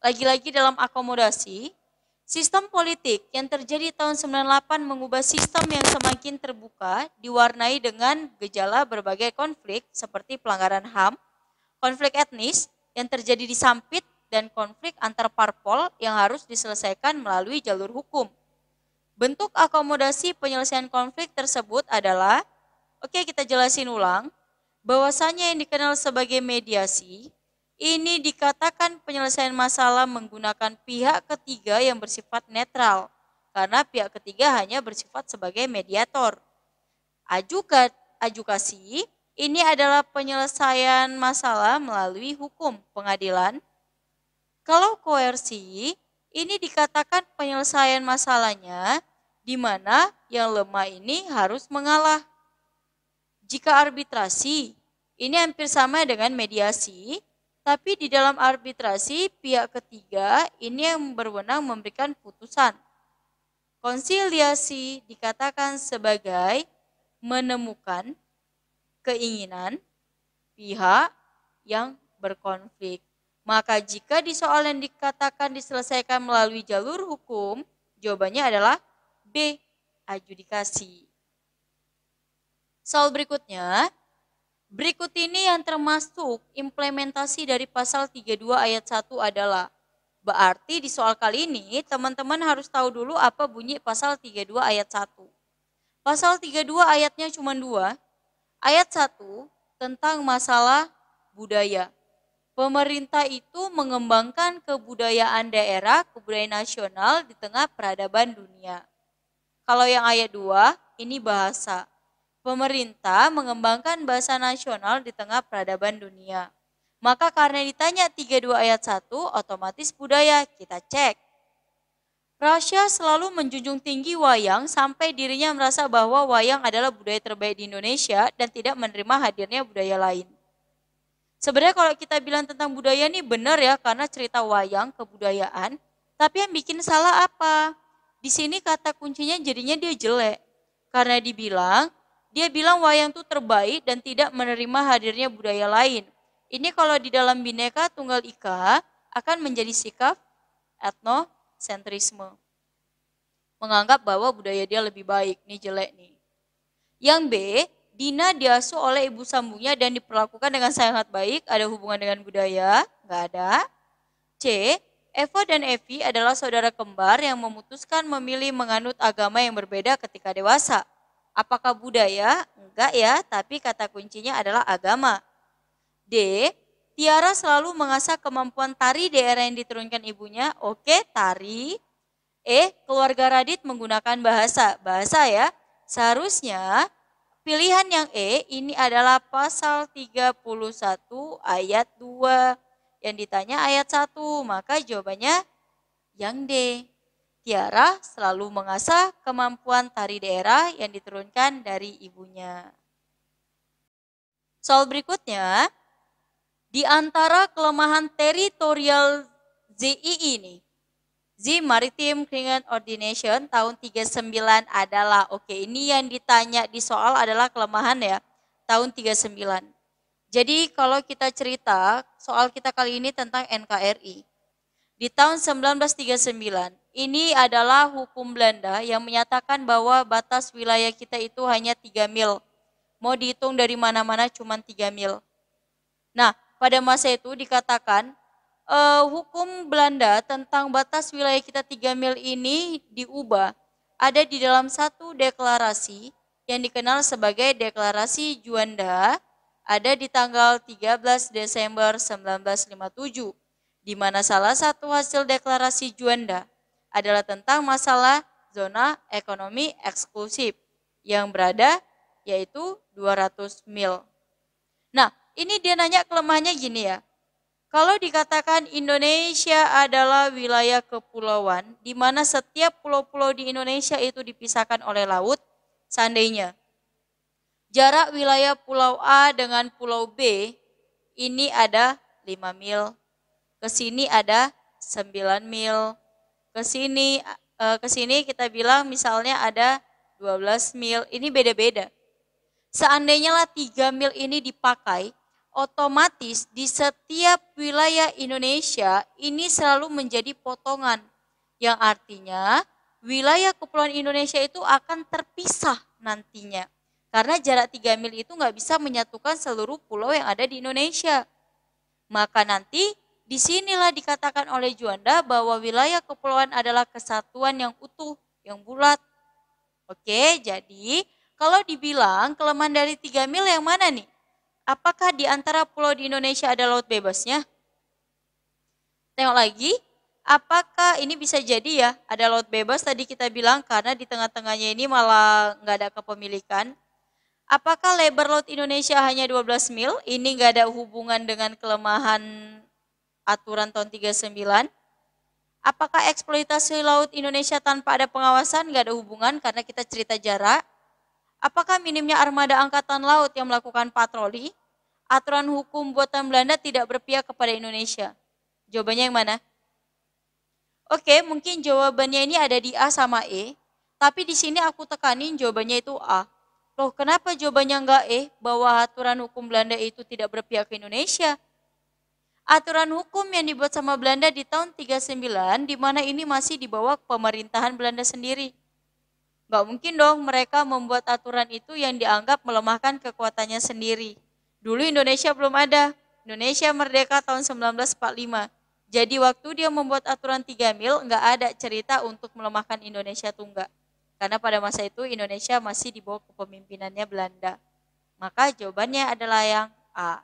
Lagi-lagi dalam akomodasi, sistem politik yang terjadi tahun 98 mengubah sistem yang semakin terbuka diwarnai dengan gejala berbagai konflik seperti pelanggaran HAM, konflik etnis yang terjadi di Sampit, dan konflik antar parpol yang harus diselesaikan melalui jalur hukum. Bentuk akomodasi penyelesaian konflik tersebut adalah, oke kita jelasin ulang, bahwasanya yang dikenal sebagai mediasi, ini dikatakan penyelesaian masalah menggunakan pihak ketiga yang bersifat netral, karena pihak ketiga hanya bersifat sebagai mediator. Adjudikasi ini adalah penyelesaian masalah melalui hukum pengadilan. Kalau koersi, ini dikatakan penyelesaian masalahnya di mana yang lemah ini harus mengalah. Jika arbitrasi, ini hampir sama dengan mediasi, tapi di dalam arbitrasi pihak ketiga ini yang berwenang memberikan putusan. Konsiliasi dikatakan sebagai menemukan keinginan pihak yang berkonflik. Maka jika di soal yang dikatakan diselesaikan melalui jalur hukum, jawabannya adalah B, adjudikasi. Soal berikutnya, berikut ini yang termasuk implementasi dari pasal 32 ayat 1 adalah, berarti di soal kali ini teman-teman harus tahu dulu apa bunyi pasal 32 ayat 1. Pasal 32 ayatnya cuma 2, ayat 1 tentang masalah budaya. Pemerintah itu mengembangkan kebudayaan daerah, kebudayaan nasional di tengah peradaban dunia. Kalau yang ayat 2, ini bahasa. Pemerintah mengembangkan bahasa nasional di tengah peradaban dunia. Maka karena ditanya 32 ayat 1, otomatis budaya, kita cek. Rasya selalu menjunjung tinggi wayang sampai dirinya merasa bahwa wayang adalah budaya terbaik di Indonesia dan tidak menerima hadirnya budaya lain. Sebenarnya kalau kita bilang tentang budaya ini benar ya, karena cerita wayang, kebudayaan. Tapi yang bikin salah apa? Di sini kata kuncinya jadinya dia jelek. Karena dia bilang wayang itu terbaik dan tidak menerima hadirnya budaya lain. Ini kalau di dalam Bhinneka Tunggal Ika akan menjadi sikap etnosentrisme. Menganggap bahwa budaya dia lebih baik, ini jelek nih. Yang B, Dina diasuh oleh ibu sambungnya dan diperlakukan dengan sangat baik, ada hubungan dengan budaya? Enggak ada. C, Eva dan Evi adalah saudara kembar yang memutuskan memilih menganut agama yang berbeda ketika dewasa. Apakah budaya? Enggak ya, tapi kata kuncinya adalah agama. D, Tiara selalu mengasah kemampuan tari di era yang diturunkan ibunya. Oke, tari. E, keluarga Radit menggunakan bahasa. Bahasa ya, seharusnya pilihan yang E ini adalah pasal 31 ayat 2. Yang ditanya ayat 1, maka jawabannya yang D. Tiara selalu mengasah kemampuan tari daerah yang diturunkan dari ibunya. Soal berikutnya, di antara kelemahan teritorial ZII ini, Z Maritime Kringan Ordination tahun 39 adalah, oke ini yang ditanya di soal adalah kelemahan ya, tahun 39. Jadi kalau kita cerita, soal kita kali ini tentang NKRI. Di tahun 1939, ini adalah hukum Belanda yang menyatakan bahwa batas wilayah kita itu hanya 3 mil. Mau dihitung dari mana-mana cuma 3 mil. Nah, pada masa itu dikatakan, hukum Belanda tentang batas wilayah kita 3 mil ini diubah. Ada di dalam satu deklarasi yang dikenal sebagai Deklarasi Juanda, ada di tanggal 13 Desember 1957, di mana salah satu hasil deklarasi Juanda adalah tentang masalah zona ekonomi eksklusif yang berada yaitu 200 mil. Nah, ini dia nanya kelemahannya gini ya. Kalau dikatakan Indonesia adalah wilayah kepulauan, di mana setiap pulau-pulau di Indonesia itu dipisahkan oleh laut, seandainya jarak wilayah pulau A dengan pulau B ini ada 5 mil, ke sini ada 9 mil, ke sini kita bilang misalnya ada 12 mil, ini beda-beda. Seandainya lah 3 mil ini dipakai, otomatis di setiap wilayah Indonesia ini selalu menjadi potongan. Yang artinya wilayah kepulauan Indonesia itu akan terpisah nantinya. Karena jarak 3 mil itu nggak bisa menyatukan seluruh pulau yang ada di Indonesia. Maka nanti disinilah dikatakan oleh Juanda bahwa wilayah kepulauan adalah kesatuan yang utuh, yang bulat. Oke, jadi kalau dibilang kelemahan dari 3 mil yang mana nih? Apakah di antara pulau di Indonesia ada laut bebasnya? Tengok lagi, apakah ini bisa jadi ya ada laut bebas tadi kita bilang karena di tengah-tengahnya ini malah nggak ada kepemilikan. Apakah lebar laut Indonesia hanya 12 mil? Ini nggak ada hubungan dengan kelemahan aturan tahun 39. Apakah eksploitasi laut Indonesia tanpa ada pengawasan? Nggak ada hubungan karena kita cerita jarak. Apakah minimnya armada angkatan laut yang melakukan patroli? Aturan hukum buatan Belanda tidak berpihak kepada Indonesia. Jawabannya yang mana? Oke, mungkin jawabannya ini ada di A sama E. Tapi di sini aku tekanin jawabannya itu A. Loh, kenapa jawabannya enggak E? Bahwa aturan hukum Belanda itu tidak berpihak ke Indonesia. Aturan hukum yang dibuat sama Belanda di tahun 39, di mana ini masih di bawah pemerintahan Belanda sendiri. Enggak mungkin dong mereka membuat aturan itu yang dianggap melemahkan kekuatannya sendiri. Dulu Indonesia belum ada. Indonesia merdeka tahun 1945. Jadi waktu dia membuat aturan 3 mil, enggak ada cerita untuk melemahkan Indonesia tuh enggak. Karena pada masa itu Indonesia masih di bawah kepemimpinannya Belanda. Maka jawabannya adalah yang A.